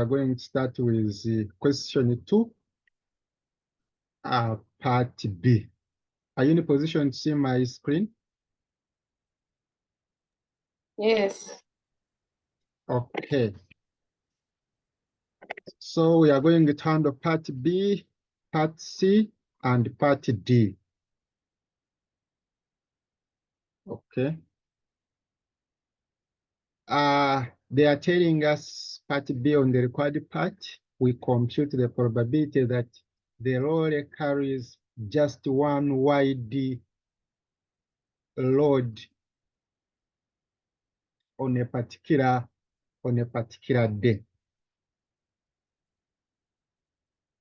are going to start with question 2, part B. Are you in a position to see my screen? Yes. Okay. So we are going to handle part B, part C, and part D. Okay. They are telling us part B on the required part. We compute the probability that the roller carries just one wide load on a particular day.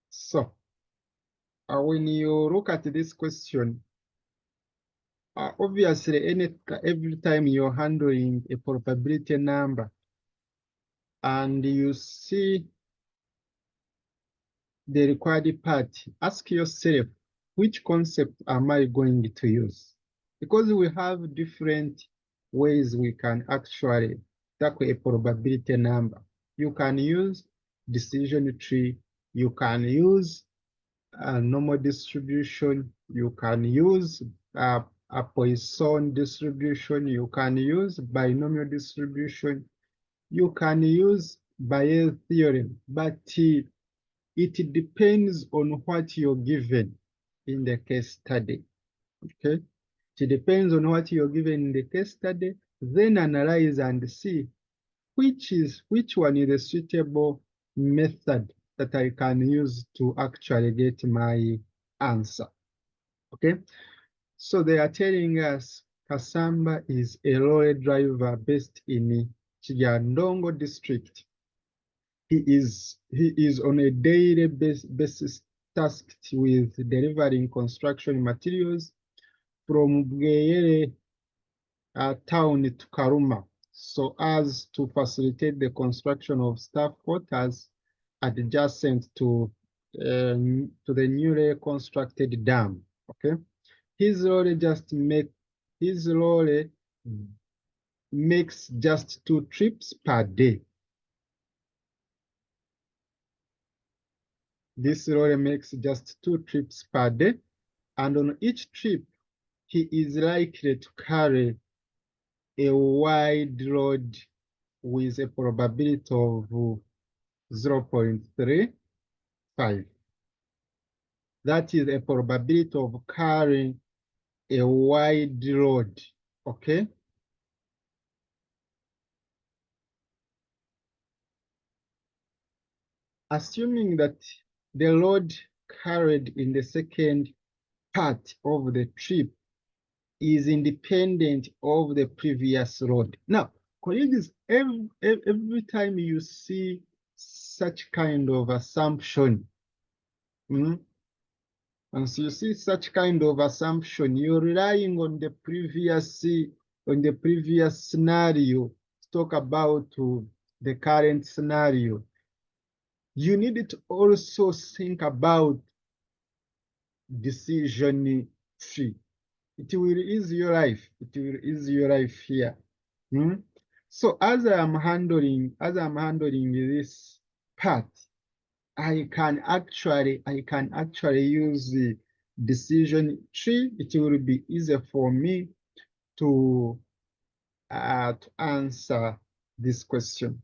So when you look at this question, obviously every time you're handling a probability number and you see the required part, ask yourself, which concept am I going to use? Because we have different ways we can actually tackle a probability number. You can use decision tree, you can use a normal distribution, you can use a Poisson distribution, you can use binomial distribution, you can use Bayes theorem, but it depends on what you're given in the case study. Okay, it depends on what you're given in the case study. Then analyze and see which one is a suitable method that I can use to actually get my answer. Okay, so they are telling us Kasamba is a lorry driver based in Chiyandongo district. He is on a daily basis tasked with delivering construction materials from Bweyere town to Karuma, so as to facilitate the construction of staff quarters adjacent to the newly constructed dam. Okay, his lorry makes just 2 trips per day. This lorry makes just 2 trips per day, and on each trip, he is likely to carry a wide load with a probability of 0.35. That is a probability of carrying a wide load, okay? Assuming that the load carried in the second part of the trip is independent of the previous load. Now, colleagues, every time you see such kind of assumption, once you see such kind of assumption, you're relying on the previous scenario to talk about the current scenario. You need to also think about decision tree. It will ease your life. It will ease your life here. So as I'm handling this part, I can actually use the decision tree. It will be easier for me to answer this question.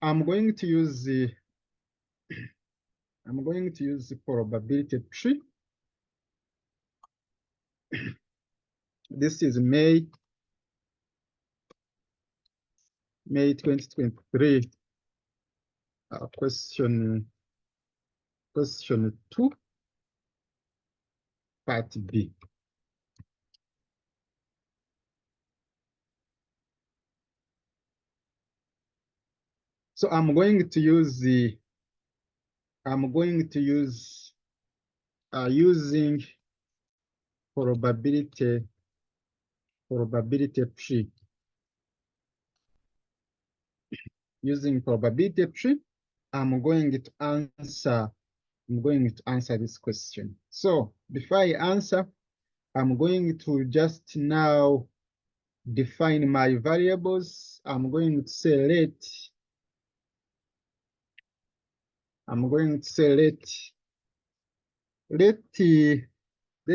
I'm going to use the probability tree. This is May 2023. Question 2, part B. So I'm going to use using probability tree. Using probability tree, I'm going to answer this question. So before I answer, I'm going to just now define my variables. I'm going to say I'm going to say let's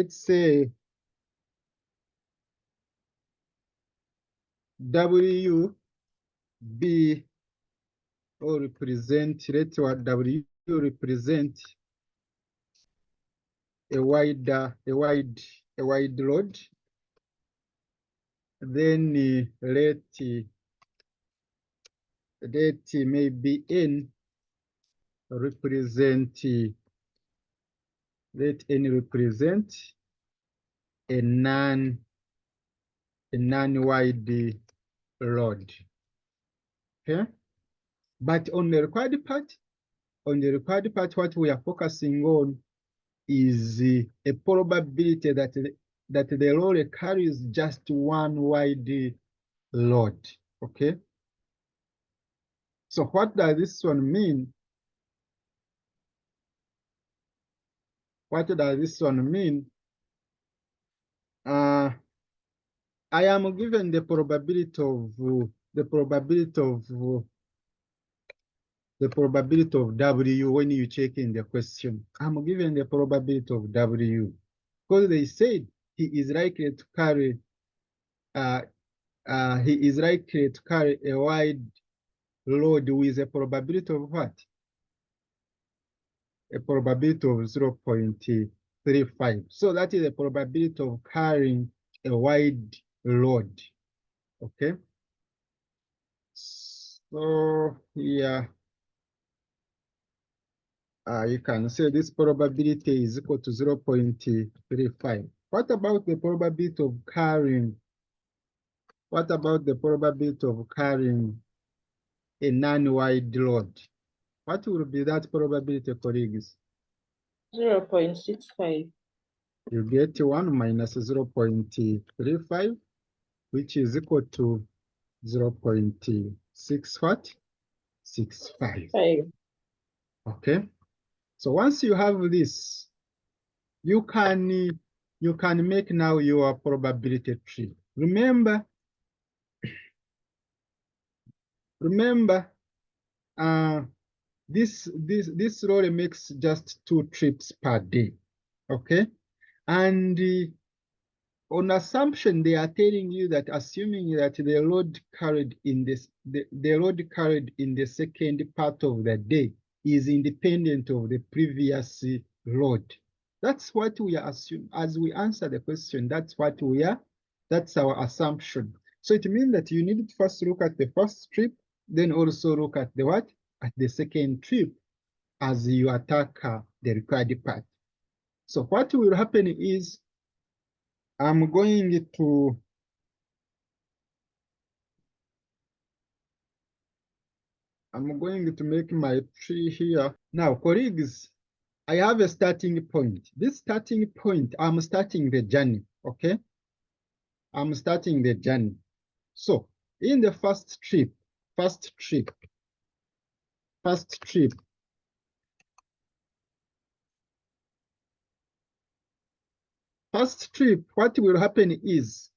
say W be or represent, let what W represent a wide load. Then let maybe N represent let N represent a non-wide load. Okay, but on the required part, what we are focusing on is a probability that the load carries just one wide load. Okay. So what does this one mean? What does this one mean? I am given the probability of W when you check in the question. I'm given the probability of W because they said he is likely to carry a wide load with a probability of what? A probability of 0.35. So that is a probability of carrying a wide load. Okay. So here you can say this probability is equal to 0.35. What about the probability of carrying? What about the probability of carrying a non-wide load? What will be that probability, colleagues? 0.65. You get 1 minus 0.35, which is equal to 0.6 what? 65. 5. Okay. So once you have this, you can make now your probability tree. Remember, this lorry makes just 2 trips per day. Okay, and on assumption they are telling you that assuming that the load carried in the second part of the day is independent of the previous load. That's what we are assuming as we answer the question. That's our assumption. So it means that you need to first look at the first trip, then also look at the what? At the second trip as you attack the required part. So what will happen is I'm going to make my tree here. Now, colleagues, I have a starting point. This starting point, I'm starting the journey, okay? I'm starting the journey. So, in the first trip, what will happen is,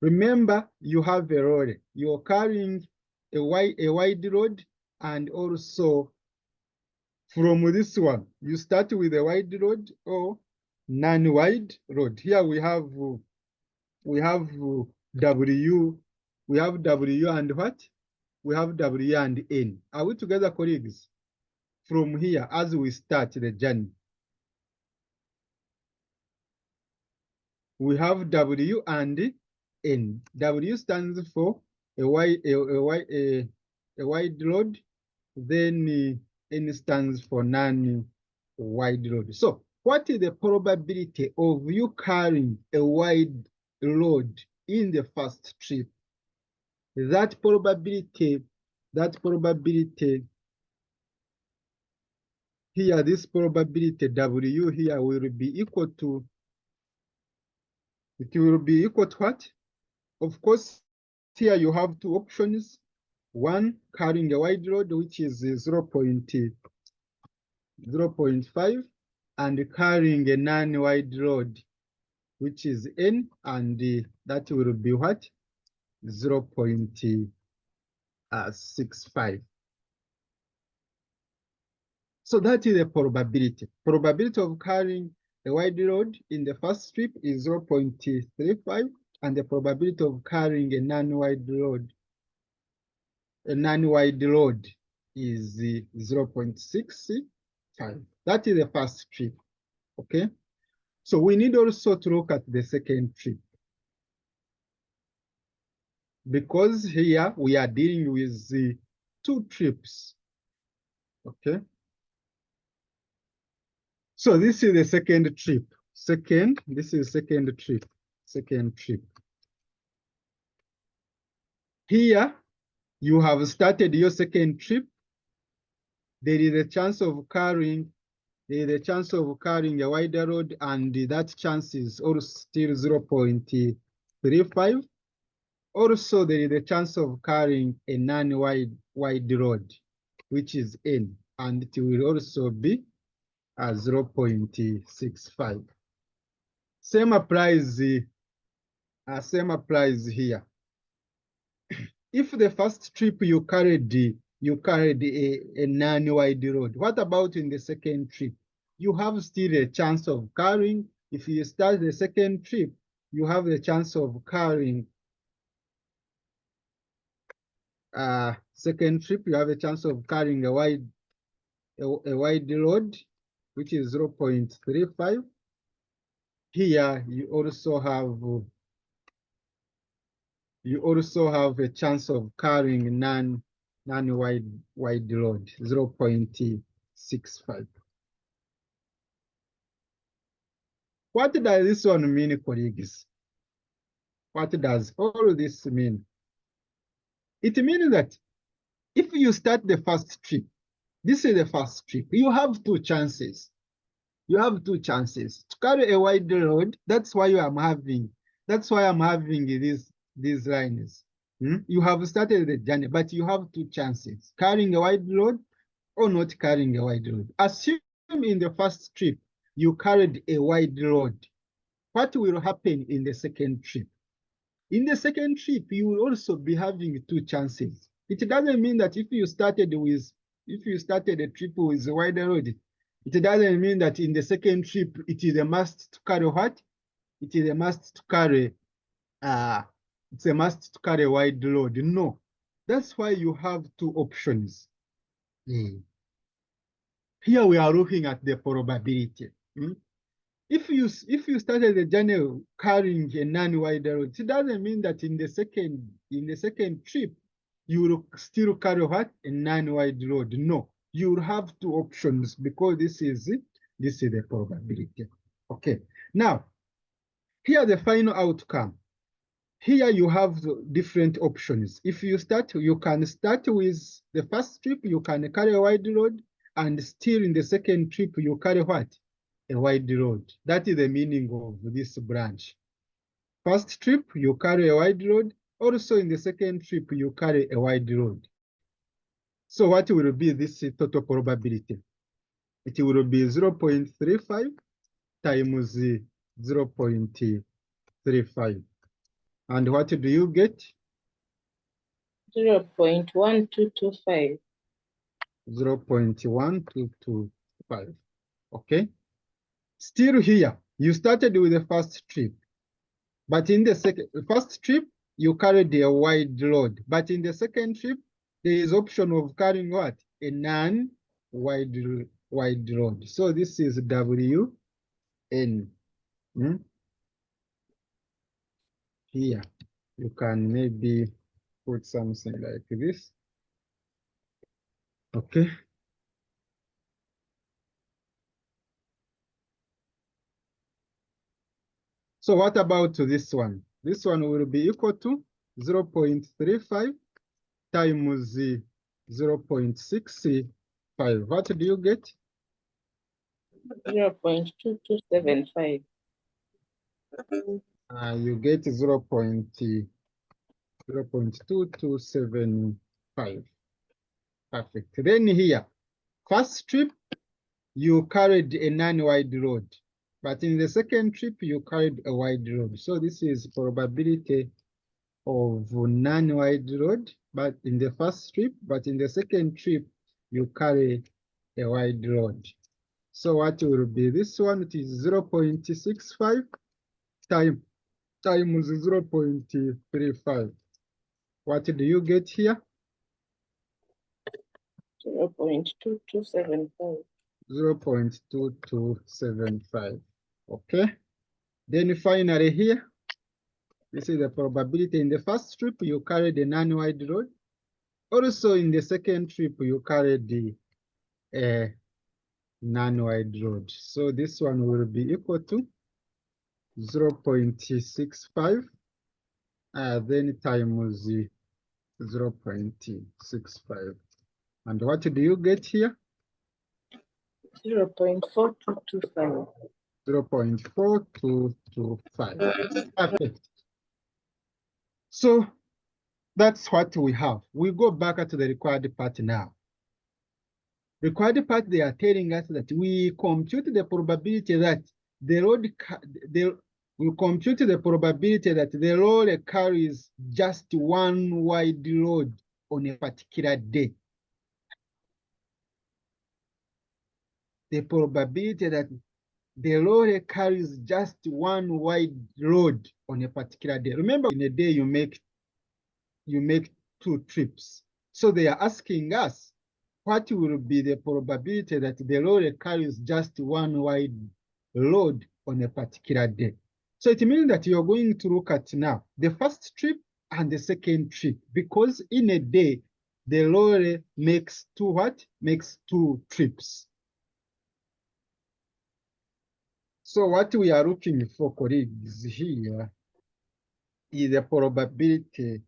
remember, you have a road. You're carrying a wide road, and also from this one, you start with a wide road or non-wide road. Here we have W. We have W and what? We have W and N. Are we together, colleagues? From here, as we start the journey, we have W and N. W stands for a wide road, then N stands for non-wide road. So what is the probability of you carrying a wide load in the first trip? That probability here, this probability W here will be equal to, it will be equal to what? Of course, here you have 2 options. One, carrying a wide load, which is 0.5, and carrying a non-wide load, which is N, and that will be what? 0.65. So that is the probability. Probability of carrying a wide load in the first strip is 0.35, and the probability of carrying a non-wide load is 0.65. That is the first strip. Okay. So we need also to look at the second strip, because here we are dealing with the two trips. Okay. So this is the second trip. This is second trip. Second trip. Here you have started your second trip. There is a chance of carrying a wider load, and that chance is also still 0.35. Also, there is a chance of carrying a non-wide load, which is N, and it will also be 0.65. Same applies here. If the first trip you carried a non-wide load, what about in the second trip? You have still a chance of carrying. If you start the second trip, you have the chance of carrying second trip, you have a chance of carrying a wide load, which is 0.35. Here you also have a chance of carrying non-wide load, 0.65. What does this one mean, colleagues? What does all of this mean? It means that if you start the first trip, this is the first trip, you have two chances. You have two chances to carry a wide load. That's why I'm having these lines. You have started the journey, but you have two chances: carrying a wide load or not carrying a wide load. Assume in the first trip you carried a wide load. What will happen in the second trip? In the second trip, you will also be having two chances. It doesn't mean that if you started a trip with a wider load, it doesn't mean that in the second trip it is a must to carry what? It is a must to carry it's a must to carry a wide load. No. That's why you have two options. Here we are looking at the probability. If you started the journey carrying a non-wide load, it doesn't mean that in the second trip you will still carry what? A non-wide load. No, you will have two options, because this is the probability. Okay. Now, here the final outcome. Here you have different options. If you can start with the first trip, you can carry a wide load, and still in the second trip you carry what? A wide load. That is the meaning of this branch. First trip, you carry a wide load. Also in the second trip, you carry a wide load. So what will be this total probability? It will be 0.35 times 0.35. And what do you get? 0.1225. 0.1225. Okay. Still here, you started with the first trip, but in the first trip, you carried a wide load. But in the second trip, there is option of carrying what? A non-wide load. So this is WN. Here, you can maybe put something like this. Okay. So what about this one? This one will be equal to 0.35 times 0.65. What do you get? 0.2275. You get 0.2275. Perfect. Then here, first trip, you carried a non-wide load, but in the second trip, you carried a wide load. So this is probability of non-wide load, but in the first trip, but in the second trip, you carry a wide road. So what will be this one? It is 0.65 times 0.35. What do you get here? 0.2275. 0.2275. Okay. Then finally here, this is the probability. In the first trip, you carry the non-wide road. Also in the second trip, you carry the non-wide road. So this one will be equal to 0.65 then times 0.65. And what do you get here? 0.4225. 0.4225. Perfect. So that's what we have. We go back to the required part now. Required part, they are telling us that we compute the probability that the road, we compute the probability that the road carries just one wide road on a particular day. The probability that the road carries just one wide road on a particular day. Remember, in a day you make 2 trips. So they are asking us, what will be the probability that the road carries just one wide road on a particular day? So it means that you're going to look at now the first trip and the second trip, because in a day, the road makes 2 what? Makes 2 trips. So what we are looking for, colleagues, here is the probability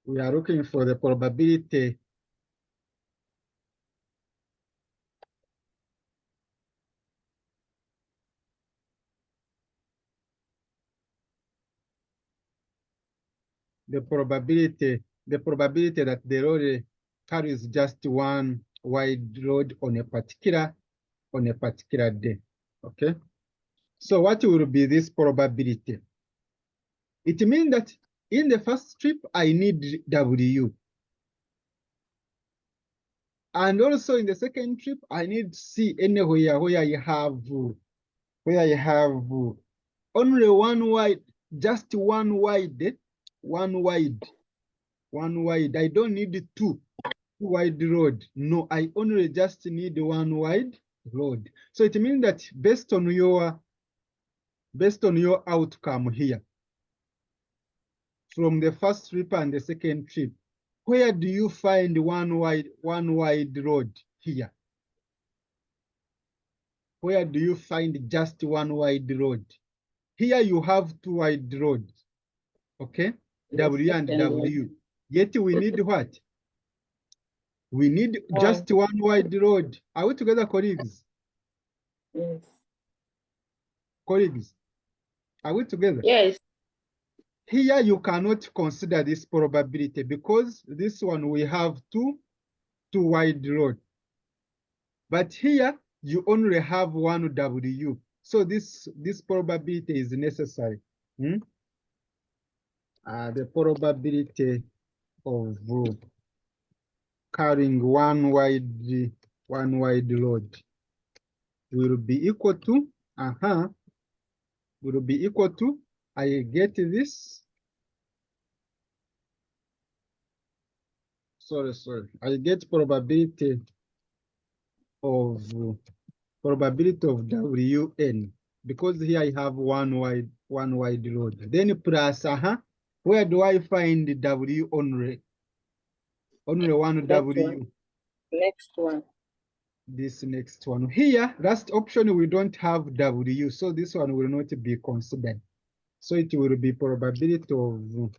we are looking for the probability that the road carries just one wide road on a particular day. Okay. So what will be this probability? It means that in the first trip, I need W. And also in the second trip, I need C anywhere where I have only one wide, just one wide. I don't need two wide road. No, I only just need one wide road. So it means that based on your outcome here, from the first trip and the second trip, where do you find one wide road here? Where do you find just one wide road? Here you have 2 wide roads, okay? W and W. Yet we need what? We need just one wide road. Are we together, colleagues? Yes. Colleagues, are we together? Yes. Here you cannot consider this probability because this one we have two wide road. But here you only have one W. So this probability is necessary. The probability of carrying one wide road will be equal to I get this. Sorry. I get probability of WN because here I have one wide road. Then plus where do I find W only? Only one W. Next one. This next one. Here, last option, we don't have W, so this one will not be considered. So it will be probability of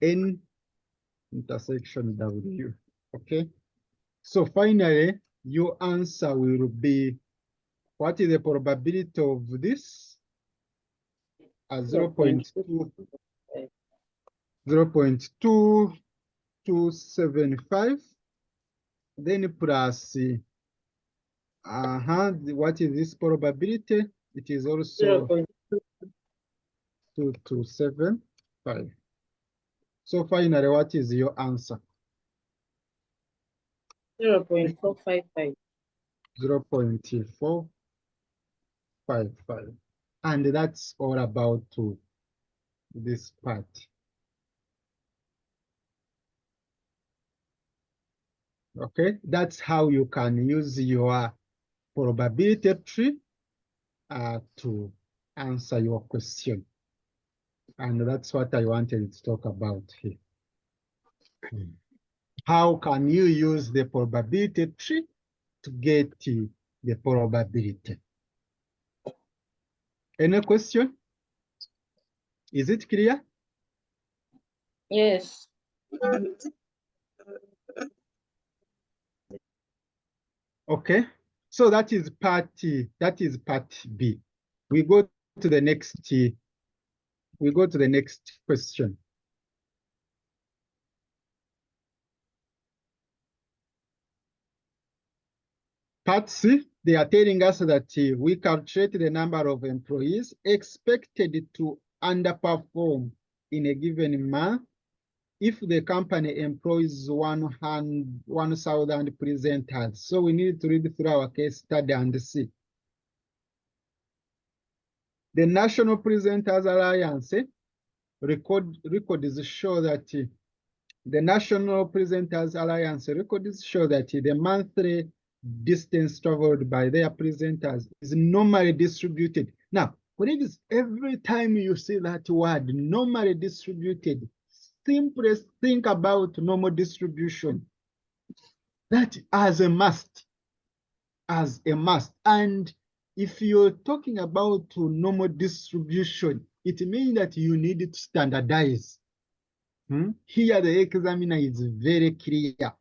N intersection W. Okay. So finally, your answer will be, what is the probability of this? 0.2275, then plus What is this probability? It is also 2275. So finally, what is your answer? 0.455. 0.455. And that's all about this part. Okay, that's how you can use your probability tree to answer your question. And that's what I wanted to talk about here. How can you use the probability tree to get the probability? Any question? Is it clear? Yes. Okay, so that is part B. We go to the next question. Part C, they are telling us that we calculate the number of employees expected to underperform in a given month if the company employs 1,000 presenters. So we need to read through our case study and see. The National Presenters Alliance records show that the National Presenters Alliance records show that the monthly distance traveled by their presenters is normally distributed. Now, colleagues, every time you see that word normally distributed, simply think about normal distribution. That as a must, And if you're talking about normal distribution, it means that you need to standardize. Here, the examiner is very clear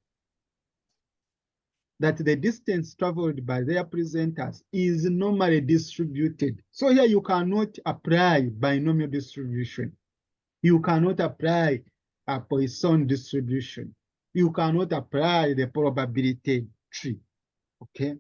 that the distance traveled by their presenters is normally distributed. So here you cannot apply binomial distribution. You cannot apply a Poisson distribution. You cannot apply the probability tree. Okay?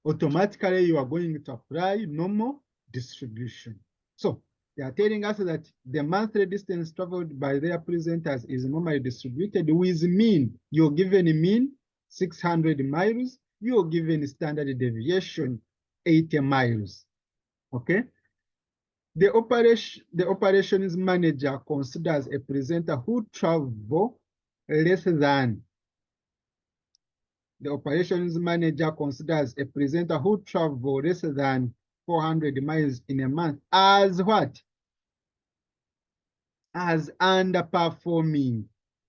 Automatically, you are going to apply normal distribution. So they are telling us that the monthly distance traveled by their presenters is normally distributed with mean. You're given a mean 600 miles. You're given standard deviation 80 miles. Okay. The operations manager considers a presenter who travel less than. The operations manager considers a presenter who travel less than 400 miles in a month as what? As underperforming.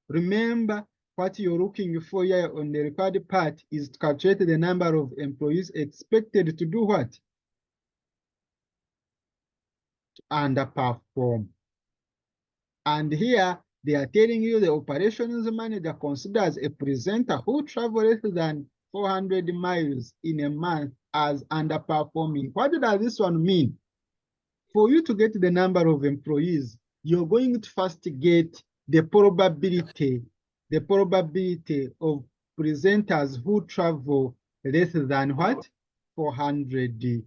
Remember, what you're looking for here on the required part is to calculate the number of employees expected to do what? To underperform. And here, they are telling you the operations manager considers a presenter who travels less than 400 miles in a month as underperforming. What does this one mean? For you to get the number of employees, you're going to first get the probability of presenters who travel less than what? 400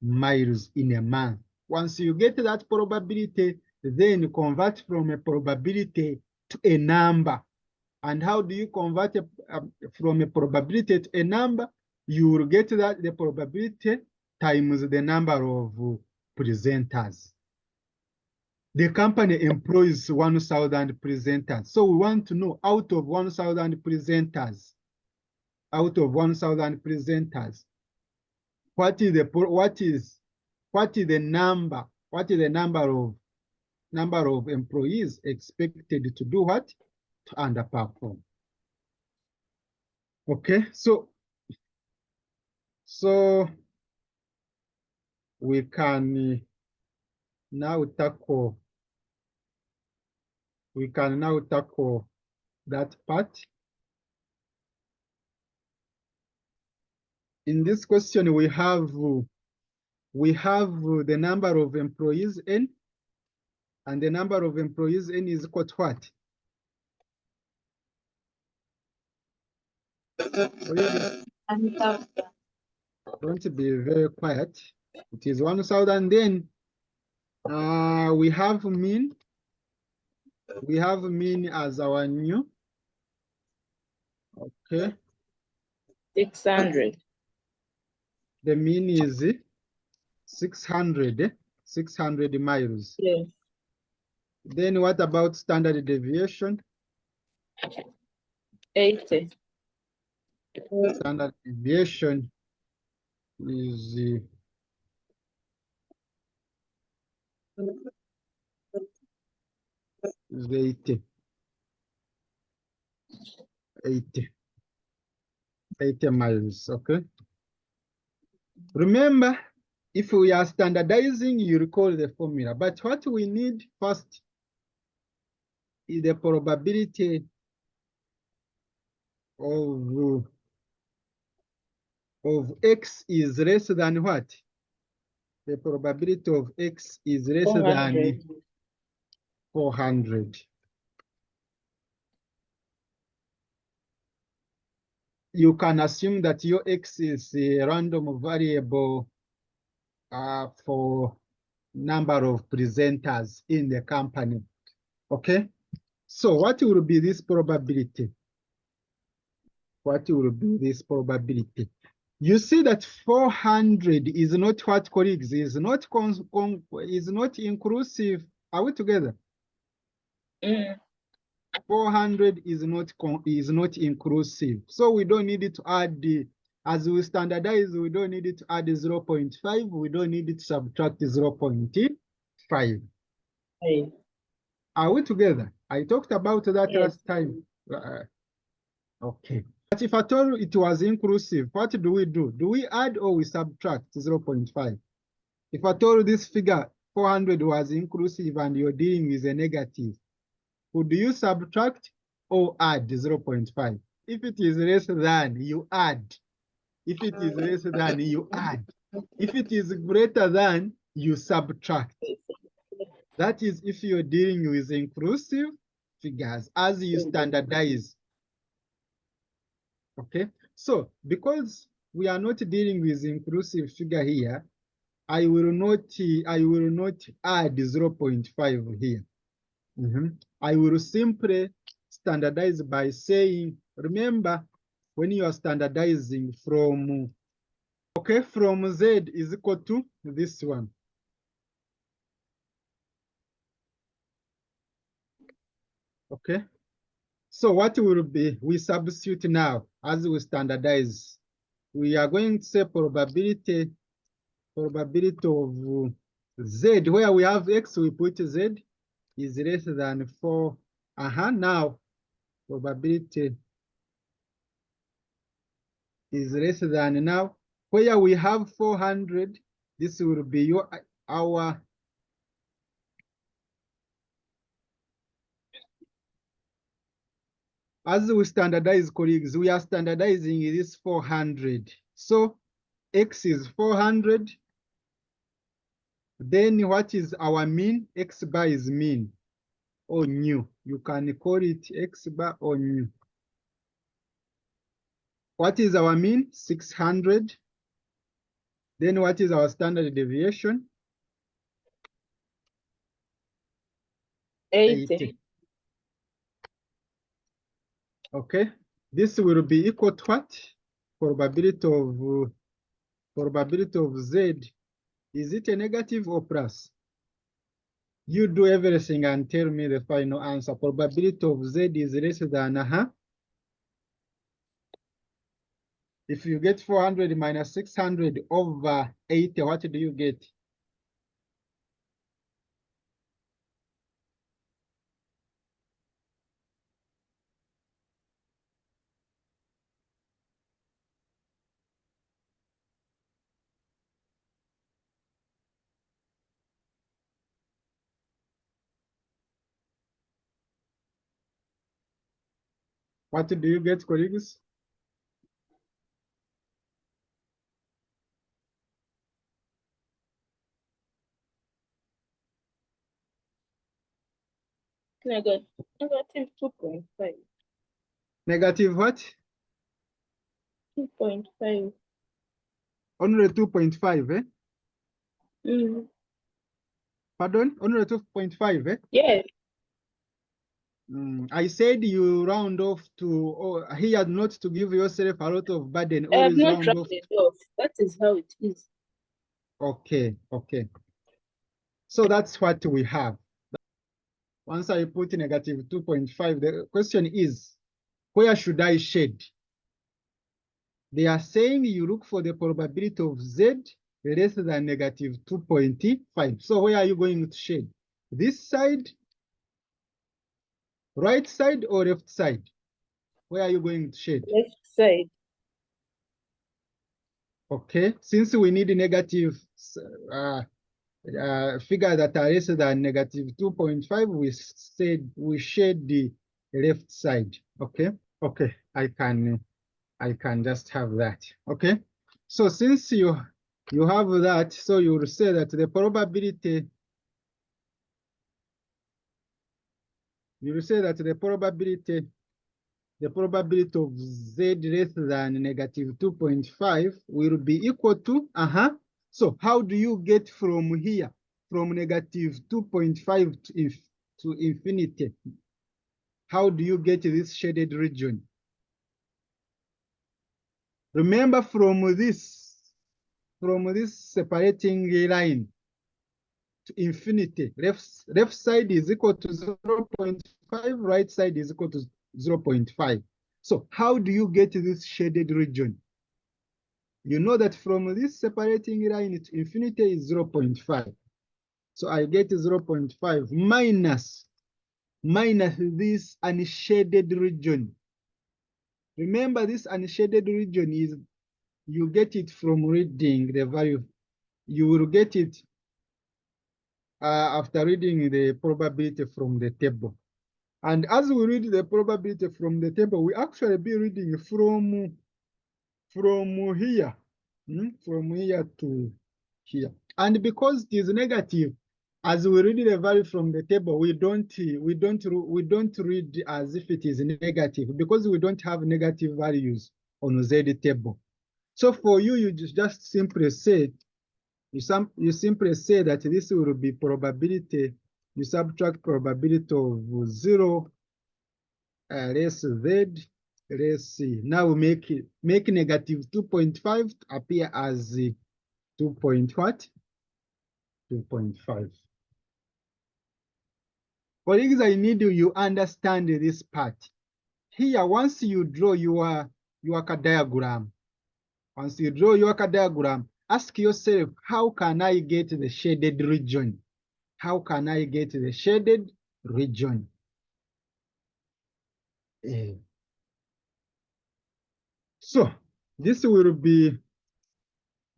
miles in a month. Once you get that probability, then convert from a probability to a number. And how do you convert from a probability to a number? You will get that the probability times the number of presenters. The company employs 1,000 presenters. So we want to know out of 1,000 presenters, what is the number of employees expected to do what? To underperform. Okay, so we can now tackle that part. In this question, we have the number of employees N, and the number of employees N is equal to what? 1,000. Don't be very quiet. It is 1,000. Then we have mean. We have mean as our new. Okay. 600. The mean is 600. 600 miles. Yes. Then what about standard deviation? 80. Standard deviation is 80. 80 miles, okay? Remember, if we are standardizing, you recall the formula. But what we need first is the probability of x is less than what? The probability of x is less 400. than 400. You can assume that your x is a random variable for number of presenters in the company. Okay, so what will be this probability? What will be this probability? You see that 400 is not what, colleagues, is not inclusive. Are we together? 400 is not inclusive. So we don't need to add as we standardize, we don't need to add 0.5. We don't need to subtract 0.5. Hey. Are we together? I talked about that Yes. last time. Okay. But if at all it was inclusive, what do we do? Do we add or we subtract 0.5? If at all this figure 400 was inclusive and you're dealing with a negative, would you subtract or add 0.5? If it is less than, you add. If it is less than, you add. If it is greater than, you subtract. That is if you're dealing with inclusive figures as you standardize. Okay, so because we are not dealing with inclusive figure here, I will not add 0.5 here. I will simply standardize by saying, remember, when you are standardizing from, okay, from Z is equal to this one. Okay, so what will be, we substitute now as we standardize. We are going to say probability of Z, where we have X, we put Z is less than 4. Now probability is less than, now where we have 400, this will be our as we standardize, colleagues, we are standardizing this 400. So X is 400. Then what is our mean? X bar is mean or new. You can call it X bar or new. What is our mean? 600. Then what is our standard deviation? 80. Okay, this will be equal to what? Probability of Z. Is it a negative or plus? You do everything and tell me the final answer. Probability of Z is less than, If you get 400 minus 600 over 80, what do you get? What do you get, colleagues? Negative 2.5. Negative what? 2.5. Only 2.5, eh? Mm. Pardon? Only 2.5, eh? Yes, I said you round off to, oh, here not to give yourself a lot of burden, I have always not round off. rounded off. That is how it is. Okay, okay. So that's what we have. Once I put negative 2.5, the question is, where should I shade? They are saying you look for the probability of Z less than negative 2.5. So where are you going to shade? This side, right side, or left side? Where are you going to shade? Left side. Okay, since we need negative figure that are less than negative 2.5, we said we shade the left side. Okay, okay, I can just have that. Okay, so since you have that, so you will say that the probability, you will say that the probability of Z less than negative 2.5 will be equal to, so how do you get from here, from negative 2.5 to infinity? How do you get this shaded region? Remember, from this separating line to infinity, left side is equal to 0.5, right side is equal to 0.5. So how do you get this shaded region? You know that from this separating line to infinity is 0.5. So I get 0.5 minus this unshaded region. Remember, this unshaded region is, you get it from reading the value. You will get it after reading the probability from the table. And as we read the probability from the table, we actually be reading from here, from here to here. And because it is negative, as we read the value from the table, we don't read as if it is negative, because we don't have negative values on Z table. So for you, you just simply say, you simply say that this will be probability. You subtract probability of 0 less Z less C. Now make negative 2.5 appear as 2 point what? 2.5. Colleagues, I need you understand this part. Here, once you draw your diagram, once you draw your diagram, ask yourself, how can I get the shaded region? How can I get the shaded region? So this will be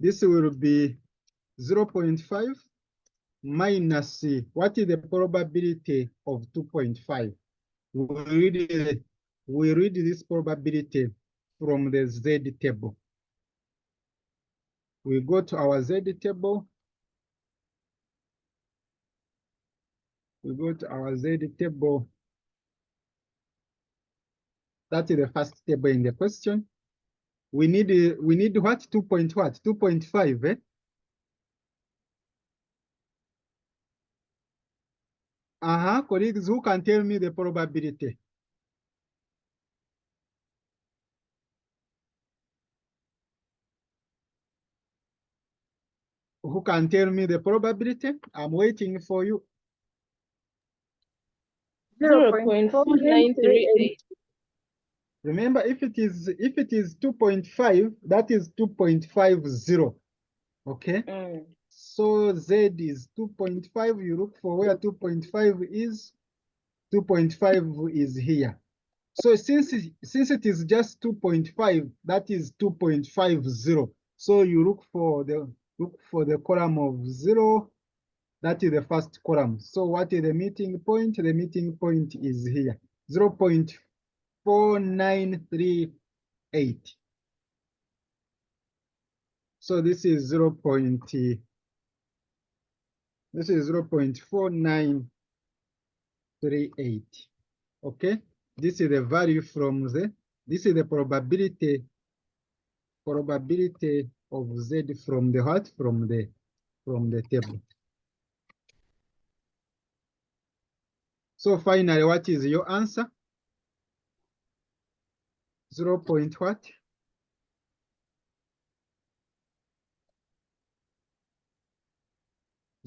0.5 minus what is the probability of 2.5? We read this probability from the Z table. We go to our Z table. We go to our Z table. That is the first table in the question. We need what? 2.5, eh? Colleagues, who can tell me the probability? Who can tell me the probability? I'm waiting for you. 0.4938. Remember, if it is 2.5, that is 2.50. Okay. So Z is 2.5. You look for where 2.5 is. 2.5 is here. So since it is just 2.5, that is 2.50. So you look for the column of 0. That is the first column. So what is the meeting point? The meeting point is here, 0.4938. So this is 0.4938. Okay, this is the value from this is the probability of Z from the what? From the table. So finally, what is your answer? 0 point what?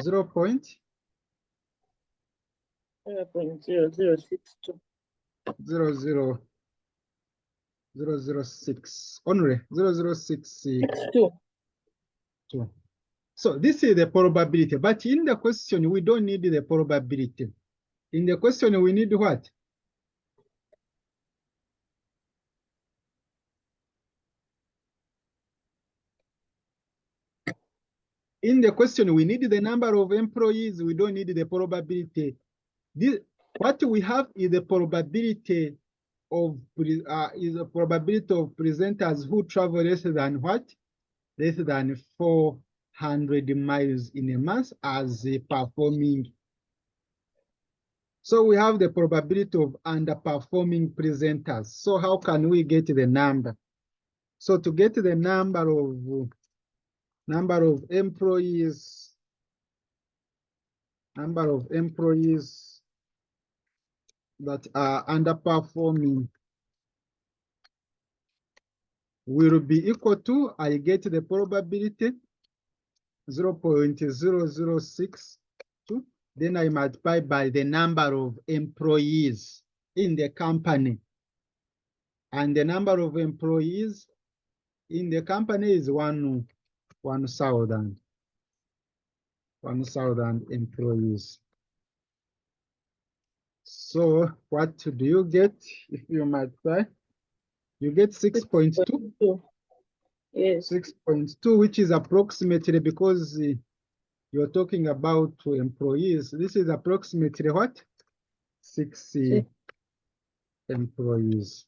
0 point 0.0062. 006 only 0.062. 2. So this is the probability, but in the question we don't need the probability. In the question we need what? In the question we need the number of employees, we don't need the probability. What we have is the probability of presenters who travel less than what? Less than 400 miles in a month as performing. So we have the probability of underperforming presenters. So how can we get the number? So to get the number of employees that are underperforming will be equal to, I get the probability 0.0062, then I multiply by the number of employees in the company. And the number of employees in the company is 1,000 employees. So what do you get if you multiply? You get 6.2. Yes. 6.2, which is approximately, because you're talking about employees, this is approximately what? 60 employees.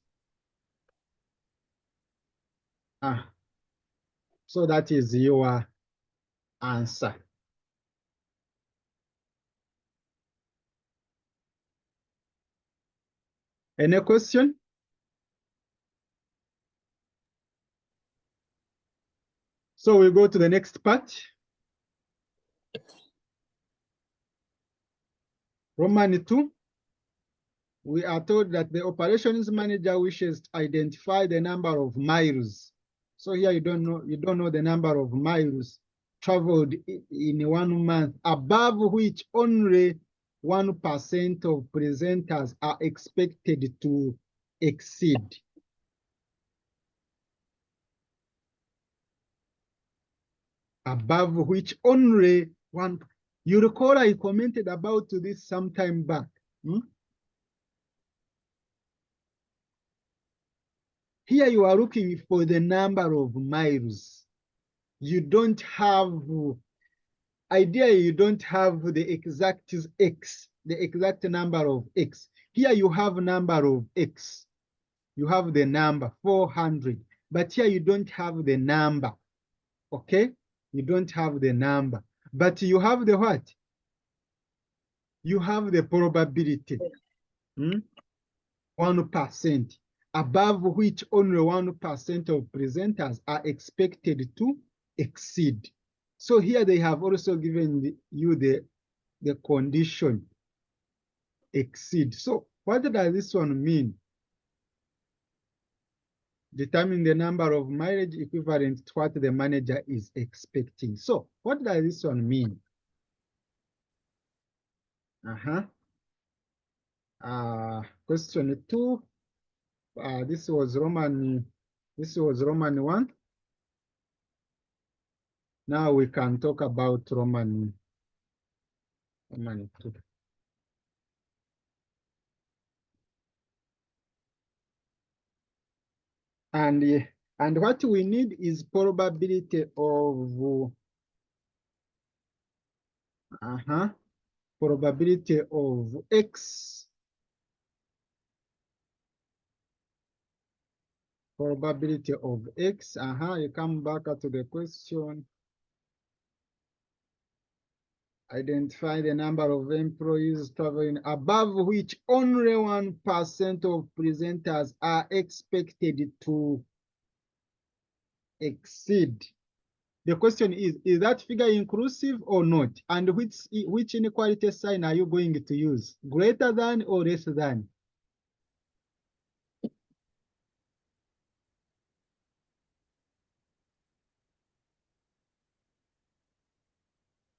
So that is your answer. Any question? So we go to the next part. Roman 2. We are told that the operations manager wishes to identify the number of miles. So here you don't know the number of miles traveled in 1 month, above which only 1% of presenters are expected to exceed. Above which only one. You recall I commented about this some time back. Here you are looking for the number of miles. You don't have, ideally you don't have the exact X, the exact number of X. Here you have number of X. You have the number 400, but here you don't have the number, okay? You don't have the number, but you have the what? You have the probability, 1%, above which only 1% of presenters are expected to exceed. So here they have also given you the condition, exceed. So what does this one mean? Determine the number of mileage equivalent to what the manager is expecting. So what does this one mean? Question 2. This was Roman 1. Now we can talk about Roman 2. And what we need is probability of probability of X. Probability of X. You come back to the question. Identify the number of employees traveling above which only 1% of presenters are expected to exceed. The question is that figure inclusive or not? And which inequality sign are you going to use? Greater than or less than?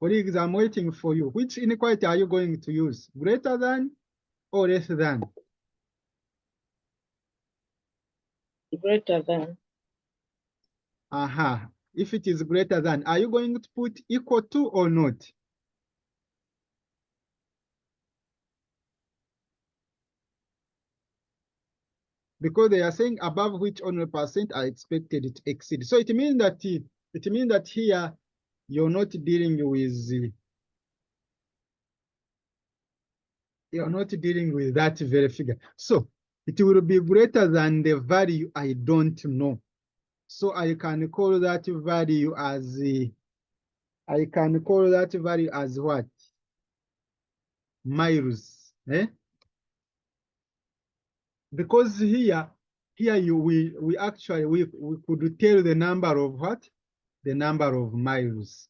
Colleagues, I'm waiting for you. Which inequality are you going to use? Greater than or less than? Greater than. Aha. If it is greater than, are you going to put equal to or not? Because they are saying above which 100% are expected to exceed. So it means that here you're not dealing with that very figure. So it will be greater than the value I don't know. So I can call that value as what? Miles. Because here we actually we could tell the number of what? The number of miles.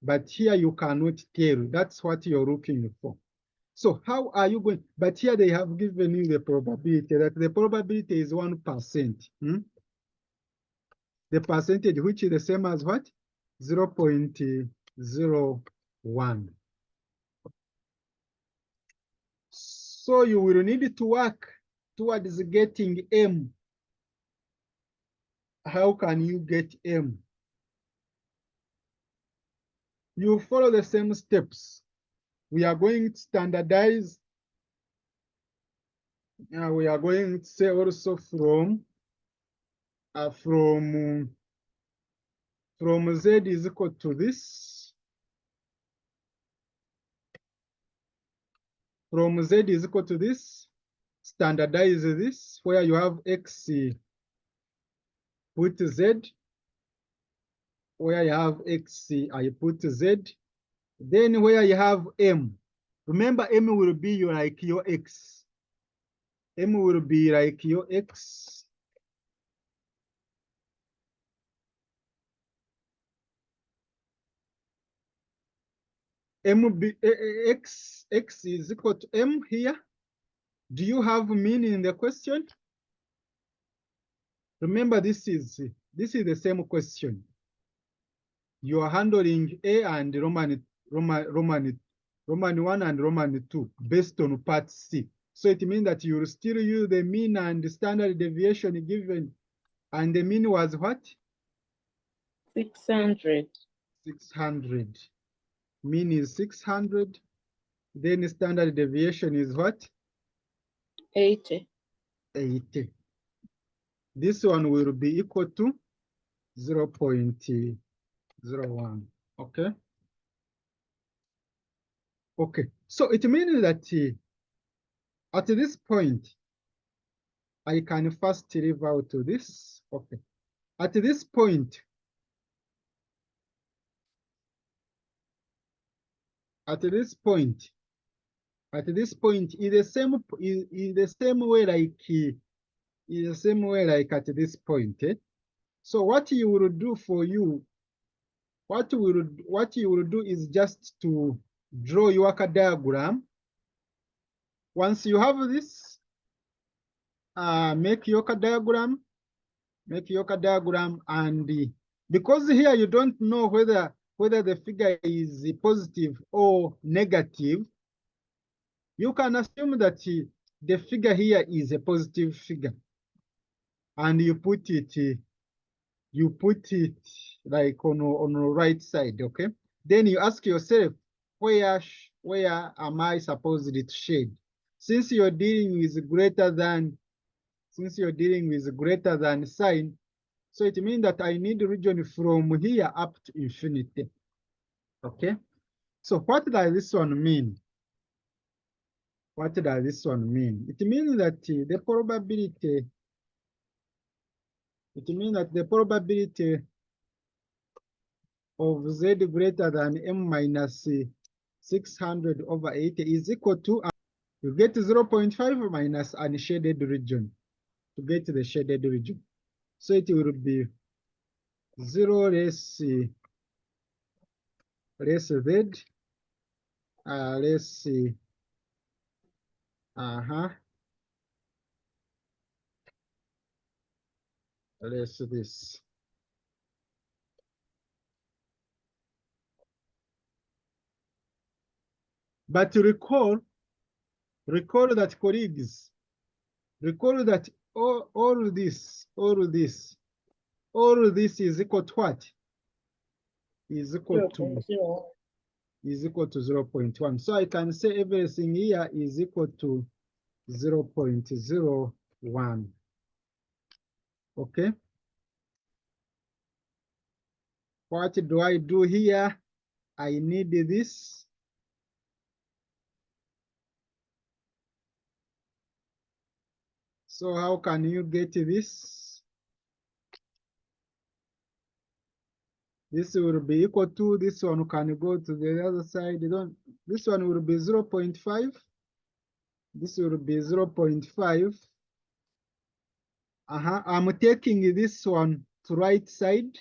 But here you cannot tell. That's what you're looking for. So how are you going? But here they have given you the probability, that the probability is 1%. The percentage, which is the same as what? 0.01. So you will need to work towards getting M. How can you get M? You follow the same steps. We are going to standardize. We are going to say also from Z is equal to this. From Z is equal to this. Standardize this, where you have X, put Z. Where you have X, I put Z. Then where you have M. Remember, M will be like your X. M will be like your X. X is equal to M here. Do you have mean in the question? Remember, this is the same question. You are handling A and Roman 1 and Roman 2 based on part C. So it means that you will still use the mean and the standard deviation given. And the mean was what? 600. 600. Mean is 600. Then the standard deviation is what? 80. 80. This one will be equal to 0.01. Okay. Okay. So it means that at this point, I can first leave out this. Okay. At this point, is the same way like at this point. So what you will do for you, what you will do is just to draw your diagram. Once you have this, make your diagram, and because here you don't know whether the figure is positive or negative, you can assume that the figure here is a positive figure, and you put it like on the right side. Okay, then you ask yourself, where am I supposed to shade? Since you're dealing with greater than sign, so it means that I need region from here up to infinity. Okay, so what does this one mean? What does this one mean? It means that the probability of Z greater than M minus 600 over 80 is equal to, you get 0.5 minus unshaded region to get the shaded region. So it will be 0 less z, less, less this. But recall that, colleagues, recall that all this is equal to what? Is equal to 0.1. So I can say everything here is equal to 0.01. Okay. What do I do here? I need this. So how can you get this? This will be equal to, this one can go to the other side. This one will be 0.5. This will be 0.5. I'm taking this one to right side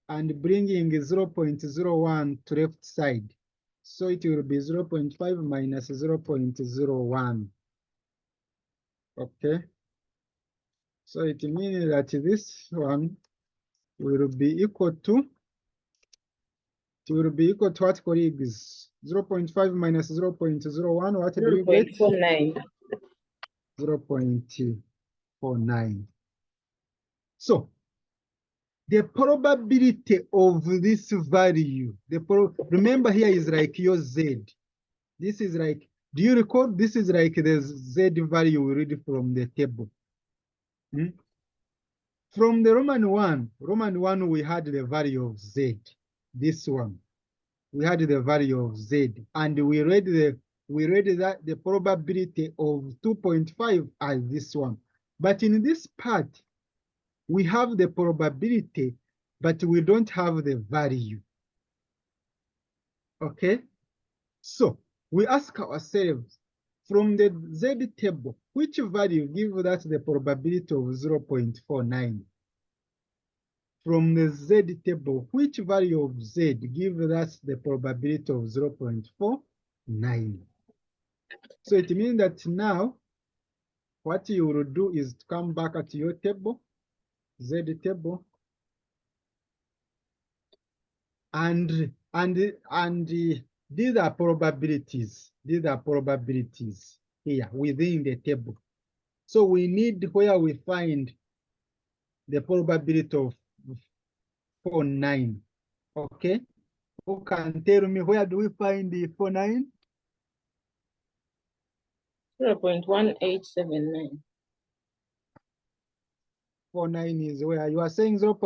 and bringing 0.01 to left side. So it will be 0.5 minus 0.01. Okay. So it means that this one will be equal to, what, colleagues? 0.5 minus 0.01, what do you get? 0.49. 0.49. So the probability of this value, remember here is like your Z. This is like, do you recall? This is like the Z value we read from the table. From the Roman one, we had the value of Z. This one, we had the value of Z, and we read that the probability of 2.5 as this one. But in this part, we have the probability, but we don't have the value. Okay, so we ask ourselves, from the Z table, which value gives us the probability of 0.49? From the Z table, which value of Z gives us the probability of 0.49? So it means that now what you will do is to come back at your table, Z table, and these are probabilities. These are probabilities here within the table. So we need where we find the probability of 49. Okay, who can tell me where do we find the 49? 0.1879. 49 is where you are saying 0.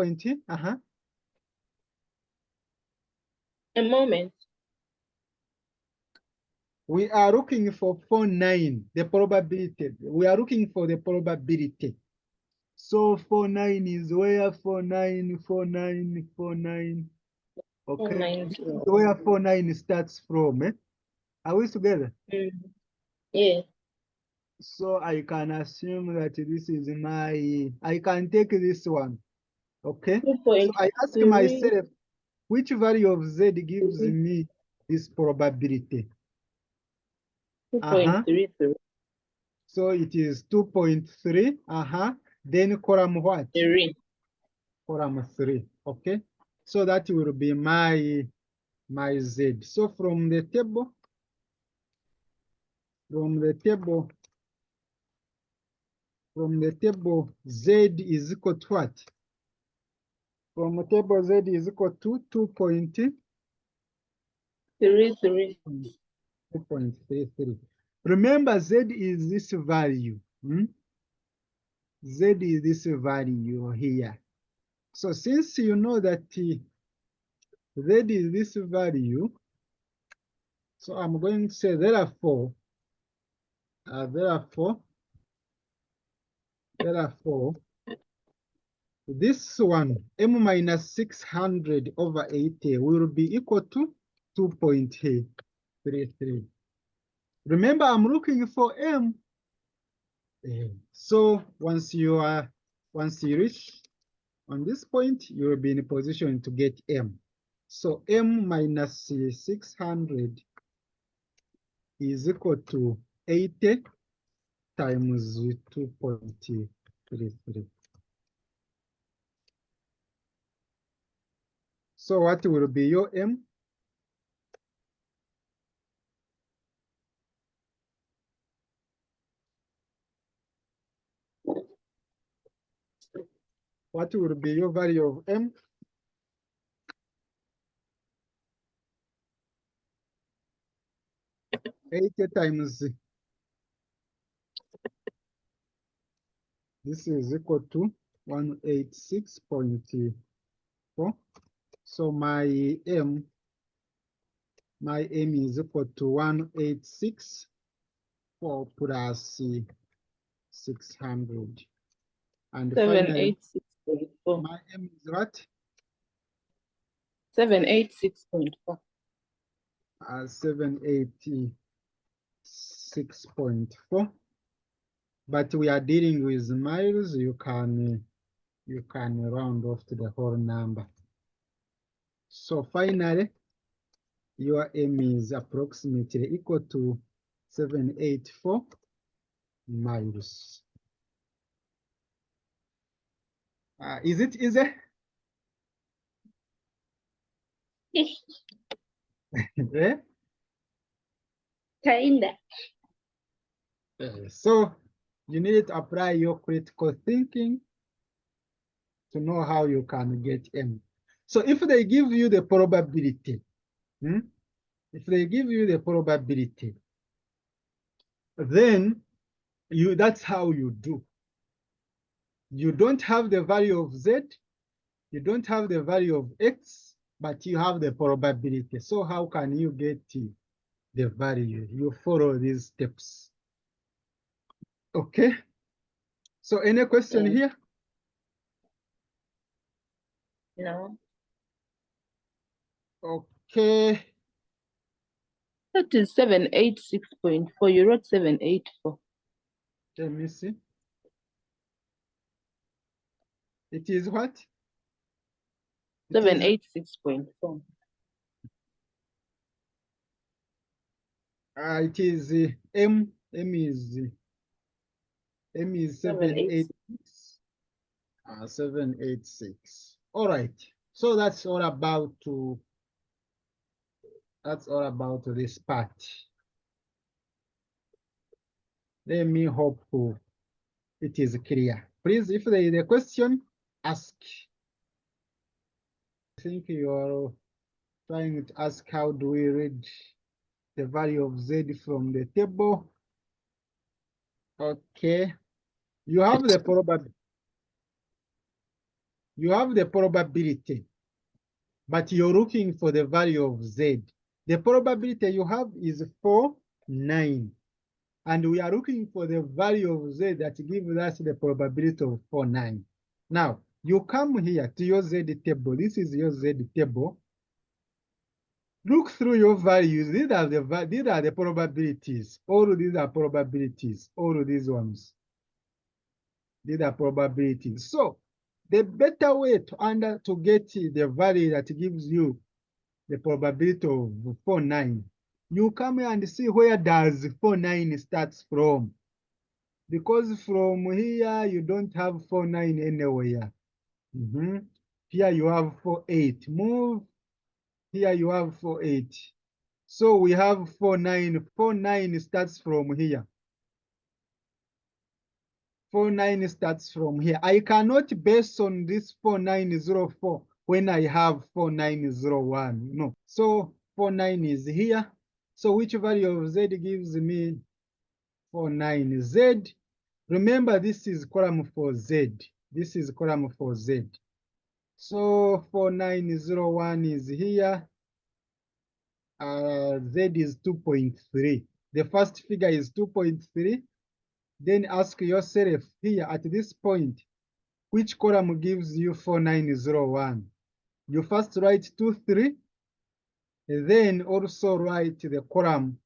A moment. We are looking for 49, the probability. We are looking for the probability. So 49 is where 49. Okay, this is where 49 starts from. Are we together? Yeah. So I can assume that this is I can take this one. Okay, so I ask myself, which value of Z gives me this probability? 2.33. So it is 2.3. Then column what? 3. Column 3. Okay. So that will be my Z. So from the table, Z is equal to what? From the table, Z is equal to 2.33. Remember, Z is this value. Z is this value here. So since you know that Z is this value, so I'm going to say therefore, this one, m minus 600 over 80, will be equal to 2.33. Remember, I'm looking for m. So once you reach On this point, you will be in a position to get M. So M minus 600 is equal to 80 times 2.33. So what will be your M? What will be your value of M? Eighty times this is equal to 186.4. So my M is equal to 186.4 plus 600. And finally, 786.4. my M is what? 786.4. 786.4. But we are dealing with miles. You can round off to the whole number. So finally, your M is approximately equal to 784 miles. Is it easy? Eh? Kinda. So you need to apply your critical thinking to know how you can get M. So if they give you the probability, if they give you the probability, then that's how you do. You don't have the value of Z, you don't have the value of X, but you have the probability. So how can you get the value? You follow these steps. Okay. So any question here? No. Okay. That is 786.4. You wrote 784. Let me see. It is what? 786.4. It is M. M is 786. 786. All right. So that's all about this part. Let me hope it is clear. Please, if there is a question, ask. I think you are trying to ask how do we read the value of Z from the table. Okay. You have the probability, but you're looking for the value of Z. The probability you have is 4.9. And we are looking for the value of Z that gives us the probability of 4.9. Now, you come here to your Z table. This is your Z table. Look through your values. These are the probabilities. All of these are probabilities. All of these ones. These are probabilities. So the better way to get the value that gives you the probability of 4.9, you come here and see where does 4.9 starts from. Because from here you don't have 4.9 anywhere. Here you have 4.8. Move. Here you have 4.8. So we have 4.9. 4.9 starts from here. 4.9 starts from here. I cannot base on this 4.904 when I have 4.901. No. So 4.9 is here. So which value of Z gives me 4.9? Z. Remember, this is column for Z. This is column for Z. So 4.901 is here. Z is 2.3. The first figure is 2.3. Then ask yourself here at this point, which column gives you 4.901? You first write 2.3, then also write the column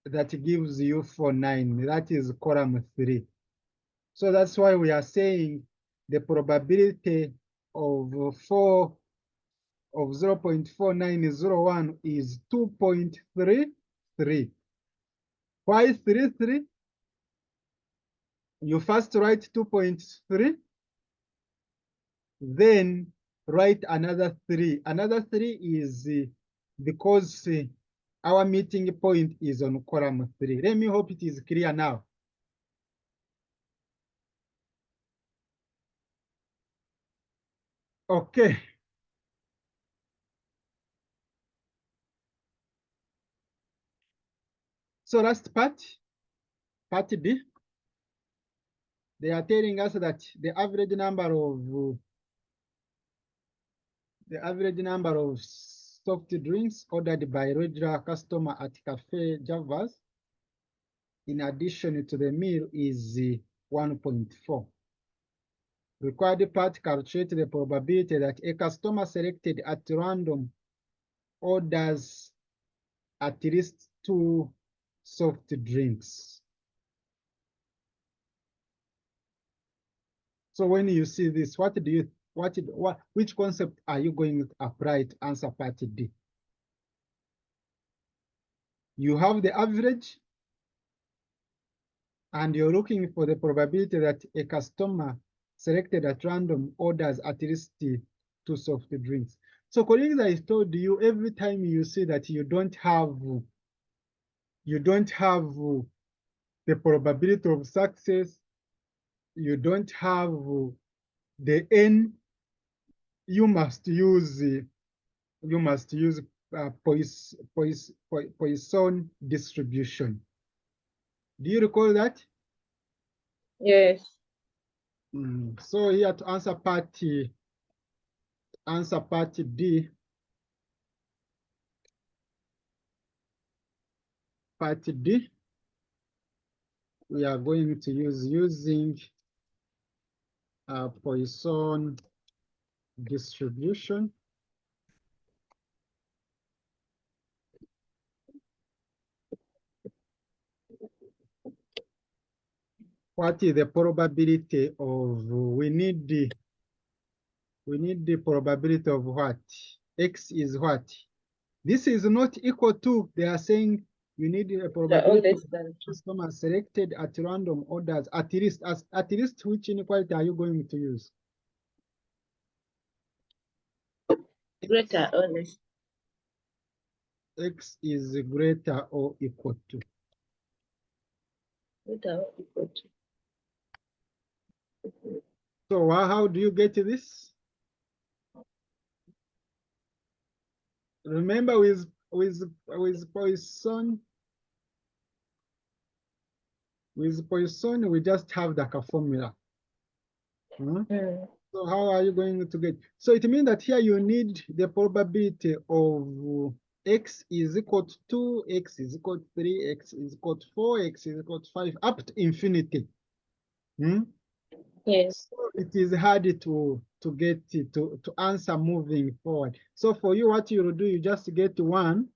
that gives you 4.9. That is column 3. So that's why we are saying the probability of 0.4901 is 2.33. Why 33? You first write 2.3, then write another 3. Another 3 is because our meeting point is on column 3. Let me hope it is clear now. Okay. So last part D. They are telling us that the average number of soft drinks ordered by regular customer at Cafe Java's in addition to the meal is 1.4. Required part calculate the probability that a customer selected at random orders at least 2 soft drinks. So when you see this, which concept are you going to apply to answer part D? You have the average, and you're looking for the probability that a customer selected at random orders at least 2 soft drinks. So colleagues, I told you, every time you see that you don't have the probability of success, you don't have the N, you must use Poisson distribution. Do you recall that? Yes. So here to answer part D, we are going to using Poisson distribution. What is the probability of, we need the probability of what? X is what? This is not equal to, they are saying you need a probability of customer selected at random orders at least. At least which inequality are you going to use? Greater or less. X is greater or equal to. Greater or equal to. So how do you get this? Remember with Poisson, we just have the formula. So how are you going to get? So it means that here you need the probability of X is equal to 2, X is equal to 3, X is equal to 4, X is equal to 5, up to infinity. Yes. So it is hard to get it to answer moving forward. So for you, what you will do, you just get 1.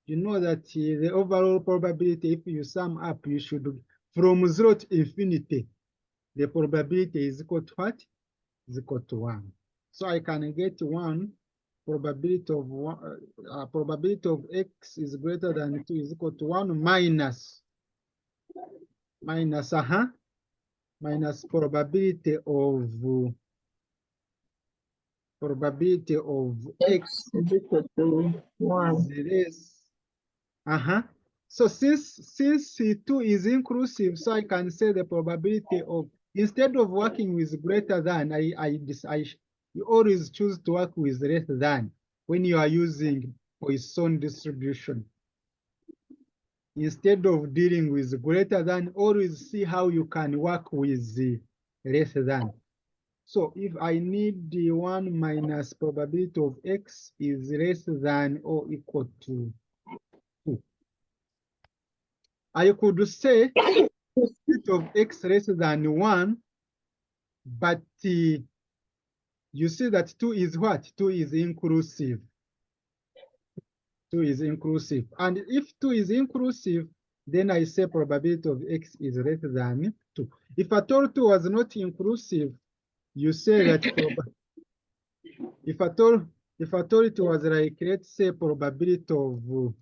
You know that the overall probability, if you sum up, you should, from 0 to infinity, the probability is equal to what? Is equal to 1. So I can get 1 probability of probability of X is greater than 2 is equal to 1 minus probability of X is equal to 1. is less. So since 2 is inclusive, so I can say the probability of, instead of working with greater than, you always choose to work with less than when you are using Poisson distribution. Instead of dealing with greater than, always see how you can work with the less than. So if I need the 1 minus probability of X is less than or equal to 2. I could say probability of X less than 1, but you see that 2 is what? 2 is inclusive. 2 is inclusive. And if 2 is inclusive, then I say probability of X is less than 2. If at all 2 was not inclusive, you say that if at all it was like, let's say probability of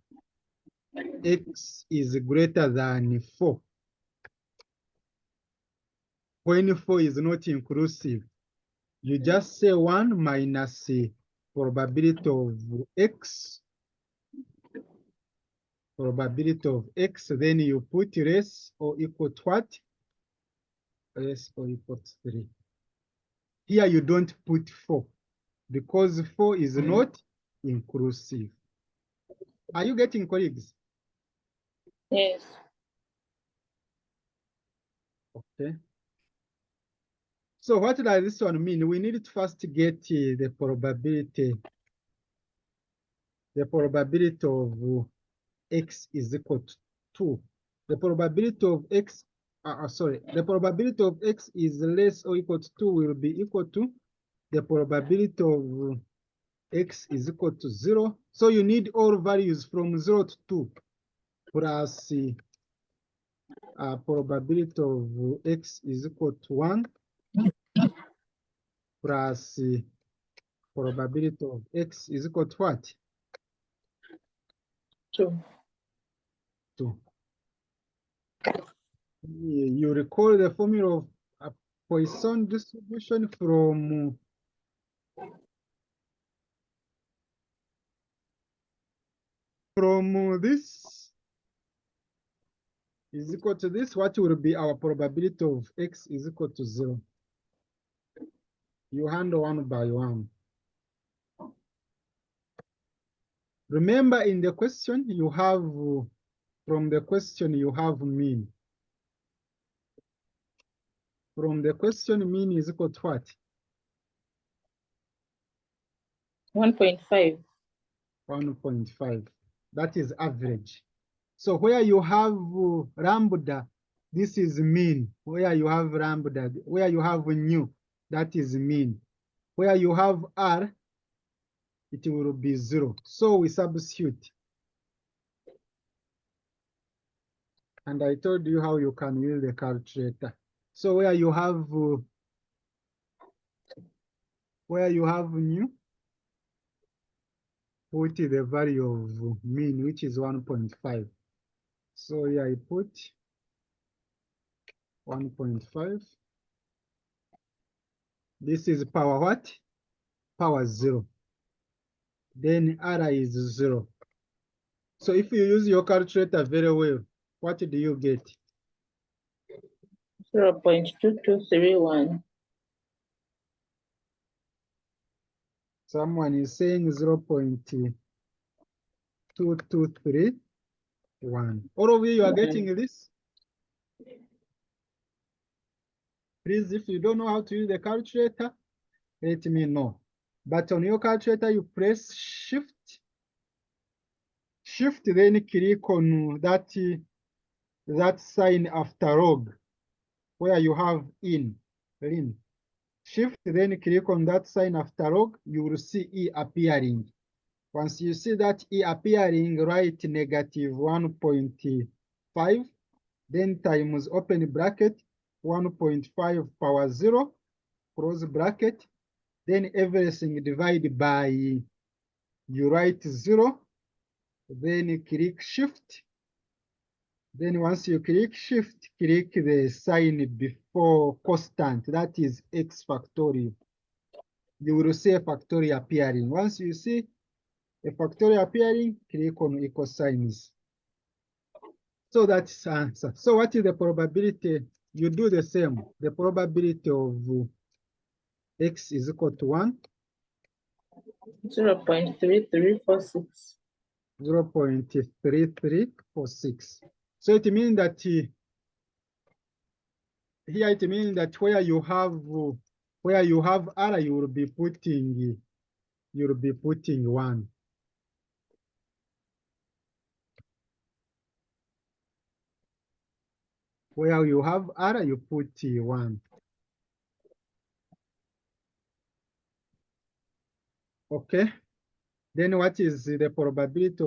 x is greater than 4, when 4 is not inclusive, you just say 1 minus probability of x, then you put less or equal to what? Less or equal to 3. Here you don't put 4 because 4 is not inclusive. Are you getting, colleagues? Yes. Okay. So what does this one mean? We need to first get the probability of x is equal to 2. The probability of x, the probability of x is less or equal to 2 will be equal to the probability of x is equal to 0. So you need all values from 0 to 2 plus probability of x is equal to 1 plus probability of x is equal to what? 2. 2. You recall the formula of a Poisson distribution from this is equal to this. What will be our probability of x is equal to 0? You handle one by one. Remember, in the question you have from the question you have mean. From the question, mean is equal to what? 1.5. 1.5. That is average. So where you have lambda, this is mean. Where you have lambda, where you have nu, that is mean. Where you have r, it will be 0. So we substitute. And I told you how you can use the calculator. So where you have nu, put the value of mean, which is 1.5. So here I put 1.5. This is power what? Power 0. Then R is 0. So if you use your calculator very well, what do you get? 0.2231. Someone is saying 0.2231. All of you are getting this? Please, if you don't know how to use the calculator, let me know. But on your calculator, you press Shift, then click on that sign after log, where you have in. Shift, then click on that sign after log, you will see E appearing. Once you see that E appearing, write negative 1.5, then times open bracket, 1.5 power 0, close bracket, then everything divided by, you write 0, then click Shift. Then once you click Shift, click the sign before constant, that is x factorial. You will see a factorial appearing. Once you see a factorial appearing, click on equal signs. So that's answer. So what is the probability? You do the same. The probability of x is equal to 1. 0.3346. 0.3346. So it means that here it means that where you have R, you will be putting 1. Where you have R, you put 1. Okay. Then what is the probability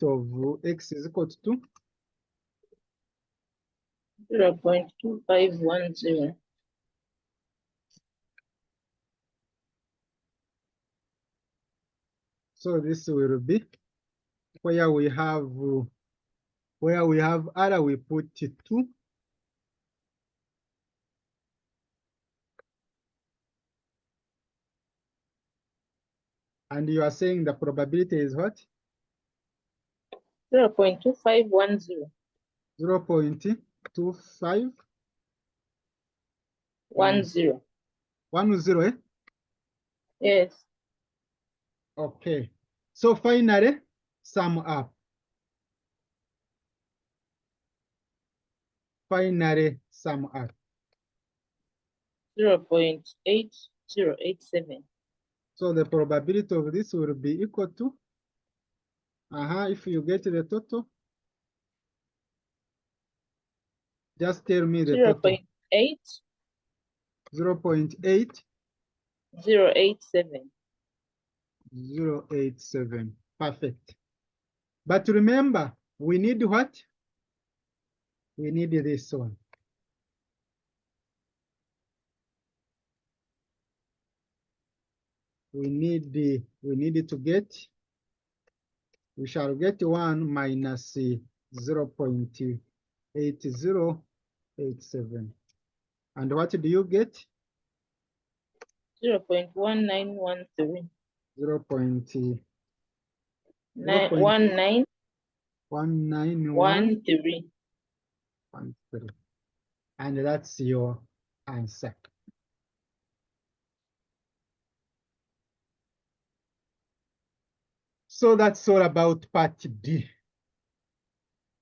of x is equal to 2? 0.2510. So this will be where we have R, we put 2. And you are saying the probability is what? 0.2510. 0.2510. 10. 10, eh? Yes. Okay. So finally, sum up. Finally, sum up. 0.8087. So the probability of this will be equal to, if you get the total, just tell me the total. 0.8. 0.8. 087. 087. Perfect. But remember, we need what? We need this one. We need to get, we shall get 1 minus 0.8087. And what do you get? 0.1913. 0.1913. 1913. And that's your answer. So that's all about part D.